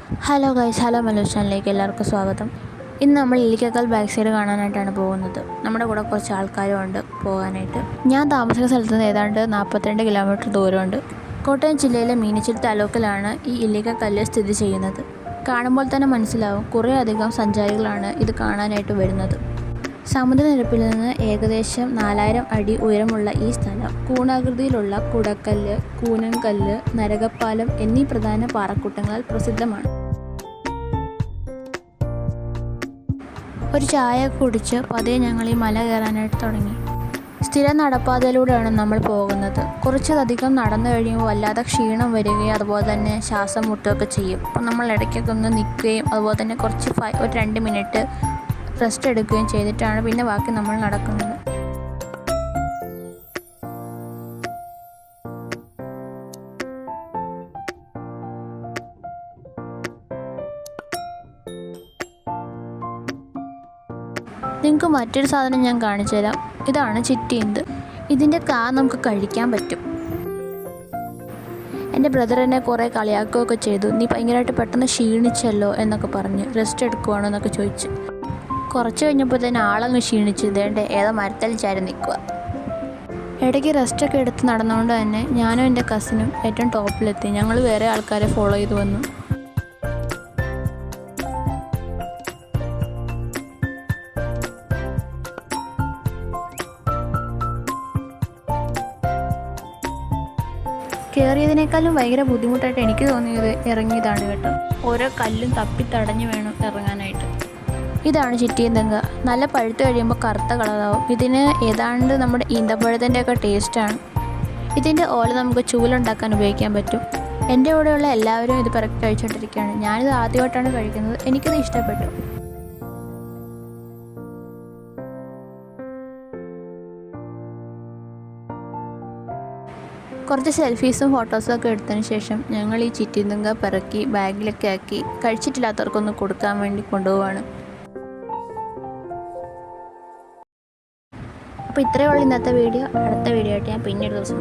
Hello guys, hello Mallu ചാനലിലേക്ക് എല്ലാവർക്കും സ്വാഗതം. ഇന്ന് നമ്മൾ ഇല്ലിക്കക്കൽ ബാക്ക് സൈഡ് കാണാനായിട്ടാണ് പോകുന്നത്. നമ്മുടെ കൂടെ കുറച്ച് ആൾക്കാരും ഉണ്ട് പോകാനായിട്ട്. ഞാൻ താമസിക്കുന്ന സ്ഥലത്ത് നിന്ന് ഏതാണ്ട് 42 കിലോമീറ്റർ ദൂരമുണ്ട്. കോട്ടയം ജില്ലയിലെ മീനച്ചിൽ താലൂക്കിലാണ് ഈ ഇല്ലിക്കക്കല്ല് സ്ഥിതി ചെയ്യുന്നത്. കാണുമ്പോൾ തന്നെ മനസ്സിലാവും കുറേ അധികം സഞ്ചാരികളാണ് ഇത് കാണാനായിട്ട് വരുന്നത്. സമുദ്രനിരപ്പിൽ നിന്ന് ഏകദേശം 4000 അടി ഉയരമുള്ള ഈ സ്ഥലം കൂണാകൃതിയിലുള്ള കുടക്കല്ല്, കൂനൻകല്ല്, നരകപ്പാലം എന്നീ പ്രധാന പാറക്കൂട്ടങ്ങളാൽ പ്രസിദ്ധമാണ്. ഒരു ചായ കുടിച്ച് പതിയെ ഞങ്ങൾ ഈ മല കയറാനായിട്ട് തുടങ്ങി. സ്ഥിര നടപ്പാതയിലൂടെയാണ് നമ്മൾ പോകുന്നത്. കുറച്ചധികം നടന്നു കഴിയുമ്പോൾ വല്ലാതെ ക്ഷീണം വരികയും അതുപോലെ തന്നെ ശ്വാസം മുട്ടുകയൊക്കെ ചെയ്യും. അപ്പോൾ നമ്മൾ ഇടയ്ക്കൊക്കെ ഒന്ന് നിൽക്കുകയും അതുപോലെ തന്നെ ഒരു 2 മിനിറ്റ് റെസ്റ്റ് എടുക്കുകയും ചെയ്തിട്ടാണ് പിന്നെ ബാക്കി നമ്മൾ നടക്കുന്നത്. നിങ്ങൾക്ക് മറ്റൊരു സാധനം ഞാൻ കാണിച്ചു തരാം. ഇതാണ് ചിറ്റീന്ത്. ഇതിൻ്റെ നമുക്ക് കഴിക്കാൻ പറ്റും. എൻ്റെ ബ്രദർ എന്നെ കുറേ കളിയാക്കുകയൊക്കെ ചെയ്തു. നീ ഭയങ്കരമായിട്ട് പെട്ടെന്ന് ക്ഷീണിച്ചല്ലോ എന്നൊക്കെ പറഞ്ഞ് റെസ്റ്റ് എടുക്കുവാണോ എന്നൊക്കെ ചോദിച്ചു. കുറച്ച് കഴിഞ്ഞപ്പോൾ തന്നെ ആളങ്ങ് ക്ഷീണിച്ച് ഇതേണ്ട ഏതോ മരത്തിൽ ചാരി നിൽക്കുക. ഇടയ്ക്ക് റെസ്റ്റൊക്കെ എടുത്ത് നടന്നുകൊണ്ട് തന്നെ ഞാനും എൻ്റെ കസിനും ഏറ്റവും ടോപ്പിലെത്തി. ഞങ്ങൾ വേറെ ആൾക്കാരെ ഫോളോ ചെയ്ത് വന്നു. കയറിയതിനേക്കാളും ഭയങ്കര ബുദ്ധിമുട്ടായിട്ട് എനിക്ക് തോന്നിയത് ഇറങ്ങിയതാണ് കേട്ടോ. ഓരോ കല്ലും തപ്പി തടഞ്ഞു വേണം ഇറങ്ങാനായിട്ട്. ഇതാണ് ചിറ്റിയന്തങ്ക. നല്ല പഴുത്ത് കഴിയുമ്പോൾ കറുത്ത കളറാവും. ഇതിന് ഏതാണ്ട് നമ്മുടെ ഈന്തപ്പഴത്തിൻ്റെയൊക്കെ ടേസ്റ്റാണ്. ഇതിൻ്റെ ഓല നമുക്ക് ചൂലുണ്ടാക്കാൻ ഉപയോഗിക്കാൻ പറ്റും. എൻ്റെ കൂടെയുള്ള എല്ലാവരും ഇത് പിറക്കി കഴിച്ചുകൊണ്ടിരിക്കുകയാണ്. ഞാനിത് ആദ്യമായിട്ടാണ് കഴിക്കുന്നത്. എനിക്കിത് ഇഷ്ടപ്പെട്ടു. കുറച്ച് സെൽഫീസും ഫോട്ടോസും ഒക്കെ എടുത്തതിന് ശേഷം ഞങ്ങൾ ഈ ചിറ്റിയന്തങ്ക പിറക്കി ബാഗിലൊക്കെ ആക്കി കഴിച്ചിട്ടില്ലാത്തവർക്കൊന്ന് കൊടുക്കാൻ വേണ്ടി കൊണ്ടുപോവാണ്. അപ്പോൾ ഇത്രയേ ഉള്ളൂ ഇന്നത്തെ വീഡിയോ. അടുത്ത വീഡിയോ ആയിട്ട് ഞാൻ പിന്നീട് ദിവസം